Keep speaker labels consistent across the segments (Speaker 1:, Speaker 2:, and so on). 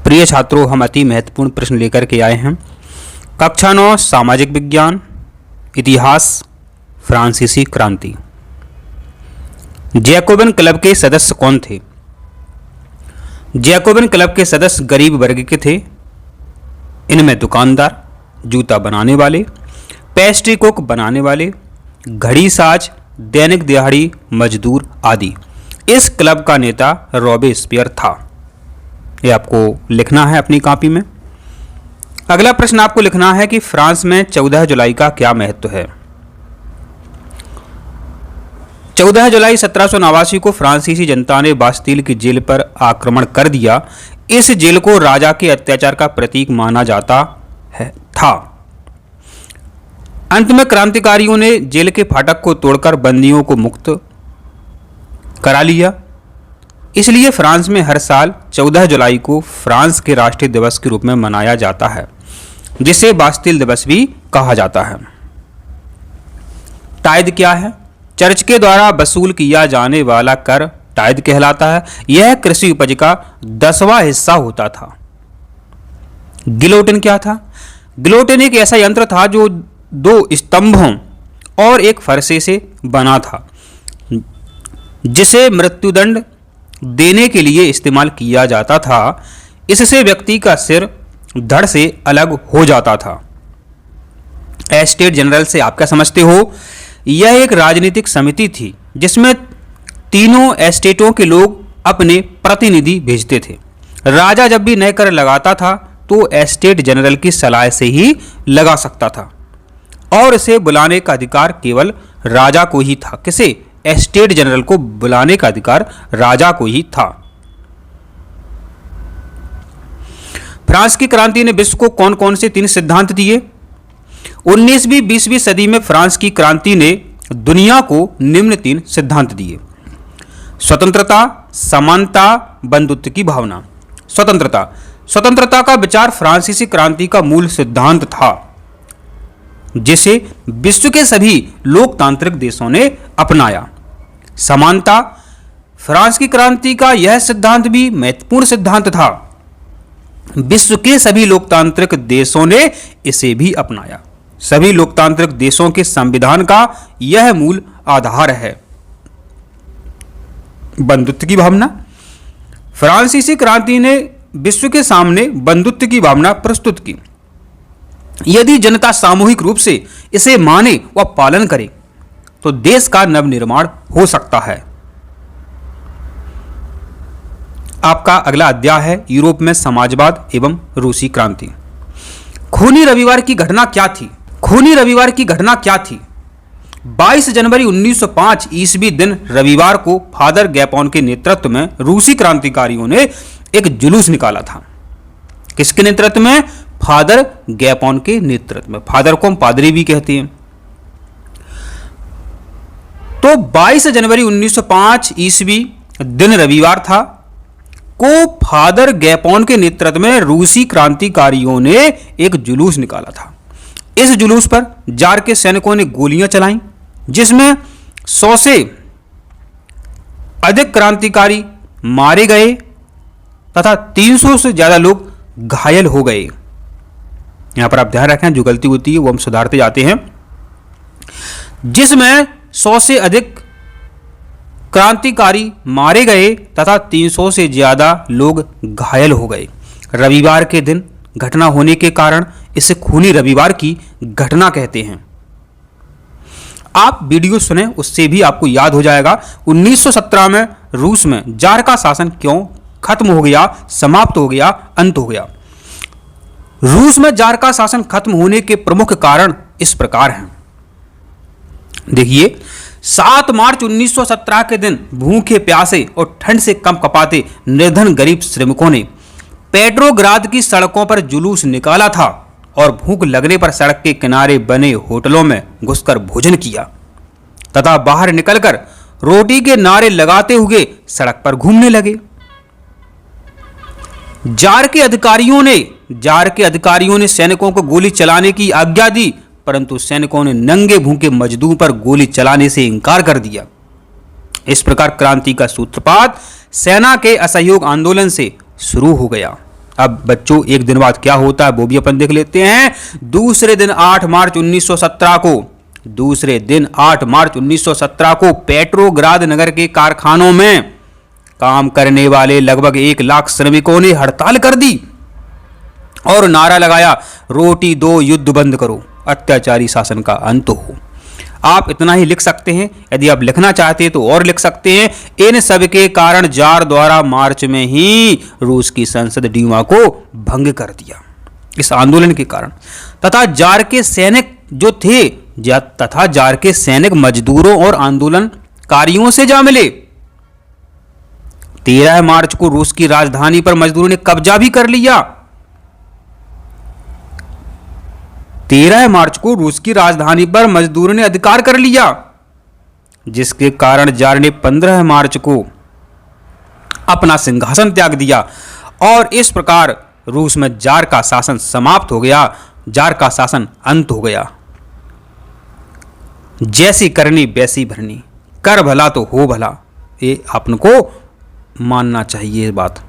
Speaker 1: प्रिय छात्रों, हम अति महत्वपूर्ण प्रश्न लेकर के आए हैं। कक्षा 9 सामाजिक विज्ञान इतिहास फ्रांसीसी क्रांति। जैकोबिन क्लब के सदस्य कौन थे? जैकोबिन क्लब के सदस्य गरीब वर्ग के थे। इनमें दुकानदार, जूता बनाने वाले, पेस्ट्री कुक बनाने वाले, घड़ी साज, दैनिक दिहाड़ी मजदूर आदि। इस क्लब का नेता रॉबेस्पियर था। यह आपको लिखना है अपनी कॉपी में। अगला प्रश्न आपको लिखना है कि फ्रांस में 14 जुलाई का क्या महत्व है। 14 जुलाई 1789 को फ्रांसीसी जनता ने बास्तील की जेल पर आक्रमण कर दिया। इस जेल को राजा के अत्याचार का प्रतीक माना जाता था। अंत में क्रांतिकारियों ने जेल के फाटक को तोड़कर बंदियों को मुक्त करा लिया। इसलिए फ्रांस में हर साल 14 जुलाई को फ्रांस के राष्ट्रीय दिवस के रूप में मनाया जाता है, जिसे बास्तील दिवस भी कहा जाता है। टाइद क्या है? चर्च के द्वारा वसूल किया जाने वाला कर टाइद कहलाता है। यह कृषि उपज का 10वां हिस्सा होता था। गिलोटिन क्या था? गिलोटिन एक ऐसा यंत्र था जो 2 स्तंभों और एक फरसे से बना था, जिसे मृत्युदंड देने के लिए इस्तेमाल किया जाता था। इससे व्यक्ति का सिर धड़ से अलग हो जाता था। एस्टेट जनरल से आप क्या समझते हो? यह एक राजनीतिक समिति थी जिसमें तीनों एस्टेटों के लोग अपने प्रतिनिधि भेजते थे। राजा जब भी नए कर लगाता था तो एस्टेट जनरल की सलाह से ही लगा सकता था और इसे बुलाने का अधिकार केवल राजा को ही था। किसे? एस्टेट जनरल को बुलाने का अधिकार राजा को ही था। फ्रांस की क्रांति ने विश्व को कौन कौन से 3 सिद्धांत दिए? 19वीं 20वीं सदी में फ्रांस की क्रांति ने दुनिया को निम्न 3 सिद्धांत दिए। स्वतंत्रता, समानता, बंधुत्व की भावना। स्वतंत्रता का विचार फ्रांसीसी क्रांति का मूल सिद्धांत था, जिसे विश्व के सभी लोकतांत्रिक देशों ने अपनाया। समानता, फ्रांस की क्रांति का यह सिद्धांत भी महत्वपूर्ण सिद्धांत था। विश्व के सभी लोकतांत्रिक देशों ने इसे भी अपनाया। सभी लोकतांत्रिक देशों के संविधान का यह मूल आधार है। बंधुत्व की भावना, फ्रांसीसी क्रांति ने विश्व के सामने बंधुत्व की भावना प्रस्तुत की। यदि जनता सामूहिक रूप से इसे माने व पालन करे तो देश का नवनिर्माण हो सकता है। आपका अगला अध्याय है यूरोप में समाजवाद एवं रूसी क्रांति। खूनी रविवार की घटना क्या थी? खूनी रविवार की घटना क्या थी? 22 जनवरी 1905 ईस्वी दिन रविवार को फादर गैपोन के नेतृत्व में रूसी क्रांतिकारियों ने एक जुलूस निकाला था। किसके नेतृत्व में? फादर गैपोन के नेतृत्व में। फादर को हम पादरी भी कहते हैं। तो 22 जनवरी 1905 ईस्वी दिन रविवार था को फादर गैपोन के नेतृत्व में रूसी क्रांतिकारियों ने एक जुलूस निकाला था। इस जुलूस पर जार के सैनिकों ने गोलियां चलाईं, जिसमें 100 से अधिक क्रांतिकारी मारे गए तथा 300 से ज्यादा लोग घायल हो गए। यहां पर आप ध्यान रखें, जो गलती होती है वो हम सुधारते जाते हैं। जिसमें 100 से अधिक क्रांतिकारी मारे गए तथा 300 से ज्यादा लोग घायल हो गए। रविवार के दिन घटना होने के कारण इसे खूनी रविवार की घटना कहते हैं। आप वीडियो सुने, उससे भी आपको याद हो जाएगा 1917 में रूस में जार का शासन क्यों खत्म हो गया, समाप्त हो गया, अंत हो गया। रूस में जार का शासन खत्म होने के प्रमुख कारण इस प्रकार हैं। देखिए, 7 मार्च 1917 के दिन भूखे प्यासे और ठंड से कम कपाते निर्धन गरीब श्रमिकों ने पेट्रोग्राद की सड़कों पर जुलूस निकाला था और भूख लगने पर सड़क के किनारे बने होटलों में घुसकर भोजन किया तथा बाहर निकलकर रोटी के नारे लगाते हुए सड़क पर घूमने लगे। जार के अधिकारियों ने सैनिकों को गोली चलाने की आज्ञा दी, परंतु सैनिकों ने नंगे भूखे मजदूर पर गोली चलाने से इनकार कर दिया। इस प्रकार क्रांति का सूत्रपात सेना के असहयोग आंदोलन से शुरू हो गया। अब बच्चों एक दिन बाद क्या होता है वो भी अपन देख लेते हैं। दूसरे दिन 8 मार्च 1917 को पेट्रोग्राद नगर के कारखानों में काम करने वाले लगभग 1 लाख श्रमिकों ने हड़ताल कर दी और नारा लगाया, रोटी दो, युद्ध बंद करो, अत्याचारी शासन का अंत हो। आप इतना ही लिख सकते हैं। यदि आप लिखना चाहते हैं तो और लिख सकते हैं, इन सब के कारण जार द्वारा मार्च में ही रूस की संसद ड्यूमा को भंग कर दिया, इस आंदोलन के कारण। तथा जार के सैनिक मजदूरों और आंदोलनकारियों से जा मिले। 13 मार्च को रूस की राजधानी पर मजदूरों ने कब्जा भी कर लिया। 13 मार्च को रूस की राजधानी पर मजदूरों ने अधिकार कर लिया, जिसके कारण जार ने 15 मार्च को अपना सिंहासन त्याग दिया और इस प्रकार रूस में जार का शासन समाप्त हो गया, जार का शासन अंत हो गया। जैसी करनी वैसी भरनी, कर भला तो हो भला, ये आपको मानना चाहिए ये बात।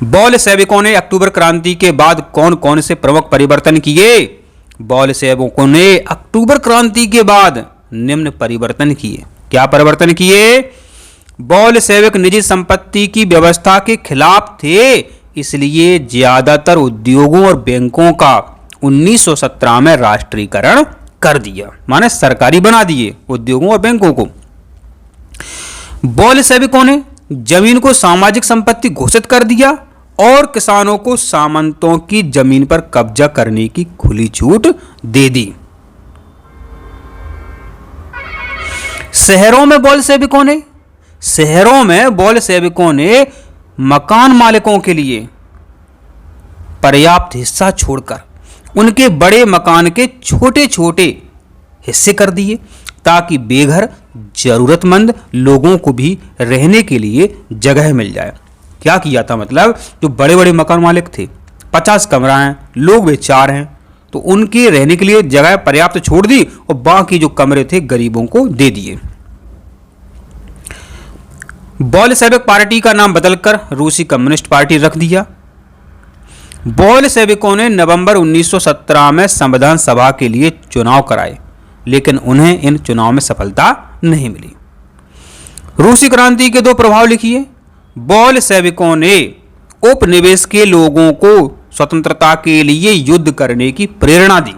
Speaker 1: बोल्शेविकों ने अक्टूबर क्रांति के बाद कौन कौन से प्रमुख परिवर्तन किए? बोल्शेविकों ने अक्टूबर क्रांति के बाद निम्न परिवर्तन किए। क्या परिवर्तन किए? बोल्शेविक निजी संपत्ति की व्यवस्था के खिलाफ थे, इसलिए ज्यादातर उद्योगों और बैंकों का 1917 में राष्ट्रीयकरण कर दिया, माने सरकारी बना दिए उद्योगों और बैंकों को। बोल्शेविकों ने जमीन को सामाजिक संपत्ति घोषित कर दिया और किसानों को सामंतों की जमीन पर कब्जा करने की खुली छूट दे दी। शहरों में बोल्शेविकों ने मकान मालिकों के लिए पर्याप्त हिस्सा छोड़कर उनके बड़े मकान के छोटे छोटे हिस्से कर दिए, ताकि बेघर जरूरतमंद लोगों को भी रहने के लिए जगह मिल जाए। क्या किया था? मतलब जो बड़े बड़े मकान मालिक थे, 50 कमरा हैं, लोग वे 4 हैं, तो उनके रहने के लिए जगह पर्याप्त छोड़ दी और बाकी जो कमरे थे गरीबों को दे दिए। बोल्शेविक पार्टी का नाम बदलकर रूसी कम्युनिस्ट पार्टी रख दिया। बोल्शेविकों ने नवंबर 1917 में संविधान सभा के लिए चुनाव कराए, लेकिन उन्हें इन चुनाव में सफलता नहीं मिली। रूसी क्रांति के 2 प्रभाव लिखिए। बोल्शेविकों ने उपनिवेश के लोगों को स्वतंत्रता के लिए युद्ध करने की प्रेरणा दी।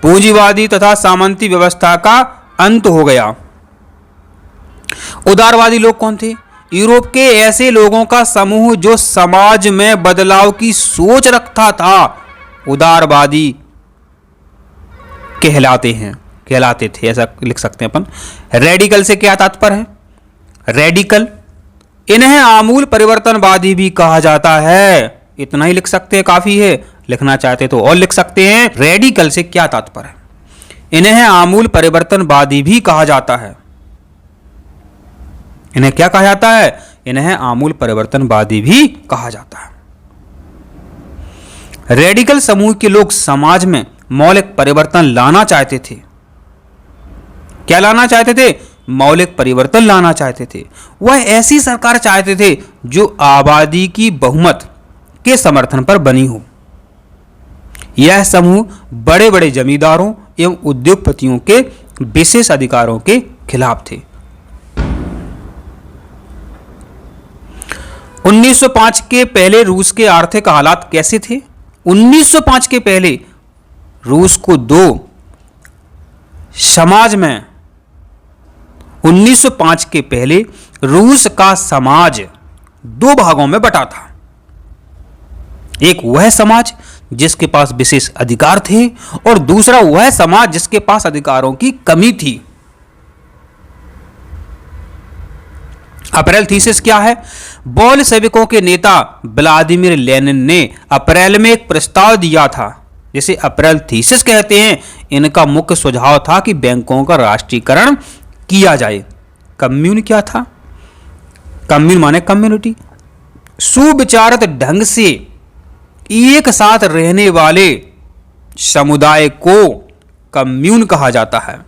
Speaker 1: पूंजीवादी तथा सामंती व्यवस्था का अंत हो गया। उदारवादी लोग कौन थे? यूरोप के ऐसे लोगों का समूह जो समाज में बदलाव की सोच रखता था, उदारवादी कहलाते थे, ऐसा लिख सकते हैं अपन। रेडिकल से क्या तात्पर्य है? रेडिकल, इन्हें आमूल परिवर्तनवादी भी कहा जाता है। इतना ही लिख सकते हैं, काफी है। लिखना चाहते तो और लिख सकते हैं। रेडिकल से क्या तात्पर्य है? इन्हें आमूल परिवर्तनवादी भी कहा जाता है। इन्हें क्या कहा जाता है? इन्हें आमूल परिवर्तनवादी भी कहा जाता है। रेडिकल समूह के लोग समाज में मौलिक परिवर्तन लाना चाहते थे। क्या लाना चाहते थे? मौलिक परिवर्तन लाना चाहते थे। वह ऐसी सरकार चाहते थे जो आबादी की बहुमत के समर्थन पर बनी हो। यह समूह बड़े बड़े जमींदारों एवं उद्योगपतियों के विशेष अधिकारों के खिलाफ थे। 1905 के पहले रूस के आर्थिक हालात कैसे थे? 1905 के पहले रूस को 1905 के पहले रूस का समाज 2 भागों में बटा था। एक वह समाज जिसके पास विशेष अधिकार थे और दूसरा वह समाज जिसके पास अधिकारों की कमी थी। अप्रैल थीसिस क्या है? बोल्शेविकों के नेता व्लादिमीर लेनिन ने अप्रैल में एक प्रस्ताव दिया था जिसे अप्रैल थीसिस कहते हैं। इनका मुख्य सुझाव था कि बैंकों का राष्ट्रीयकरण किया जाए। कम्यून क्या था? कम्यून माने कम्युनिटी। सुविचारित ढंग से एक साथ रहने वाले समुदाय को कम्यून कहा जाता है।